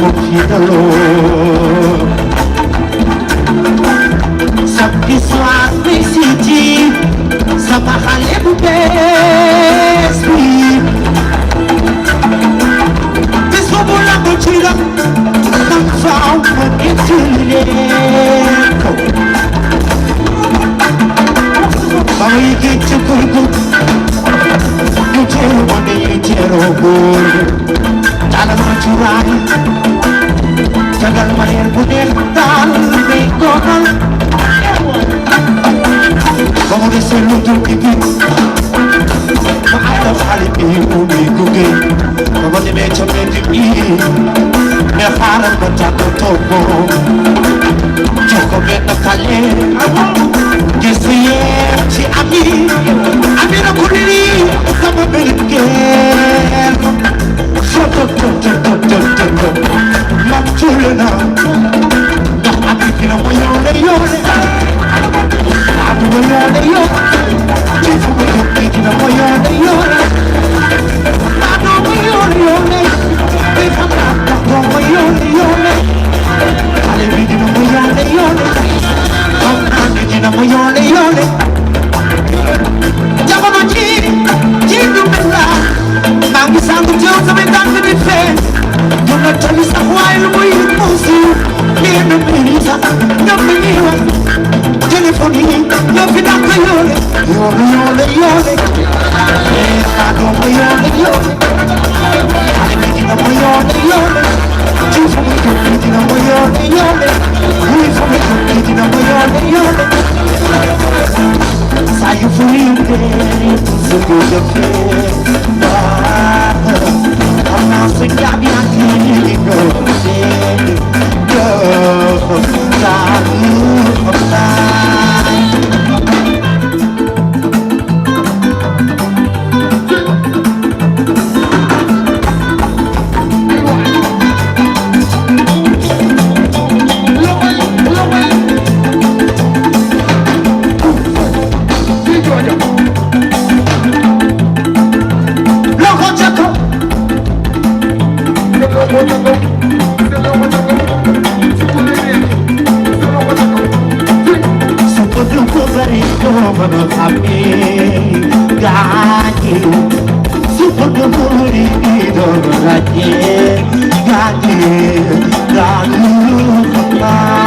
confido Sabki soir city Sama xale bu bees bi Bés boobu la ko ci la Nang faaw ma nettali ko Ba ma yëgee ca kër ga Ñu teeru ma ne ñu teeroo góor Dalal ma ci waay Jagal ma reer bu neex daal may doonal Ba mu desee lu dul ibi ma àndal xale bi mu muy gunge ba ma demee ca mbedd bi ne xaaral ma tàggatoo moom jox ko benn kale gis yee ci ami na ku niri sama benn geel lam tuule na ndax ami dina ma yoole yoole adu ma yoole yoole ci fu ma yóbbu dina ma yoole yoole adu ma yoole yoole ci fa ma adu ma yoole yoole xale bi dina ma yoole yoole xam naa ne dina ma yoole yoole jamono ji du mel la maa ngi sant teew sama tànk di feeñ dina tali sax waaye lu muy muusi lii na mbiri sax ñoom la ñuy wax téléphone yi ñoo fi dàq yoole yoole yoole yoole adu ma yoole yoole xale bi dina ma yoole yoole ci fu ma yóbbu dina ma yoole yoole wuy fu ma yóbbu dina ma yoole yoole saa yu fu yëngee su ko defee xam naa sa jaabi ak yi ñoo dee Gani, gani, gani,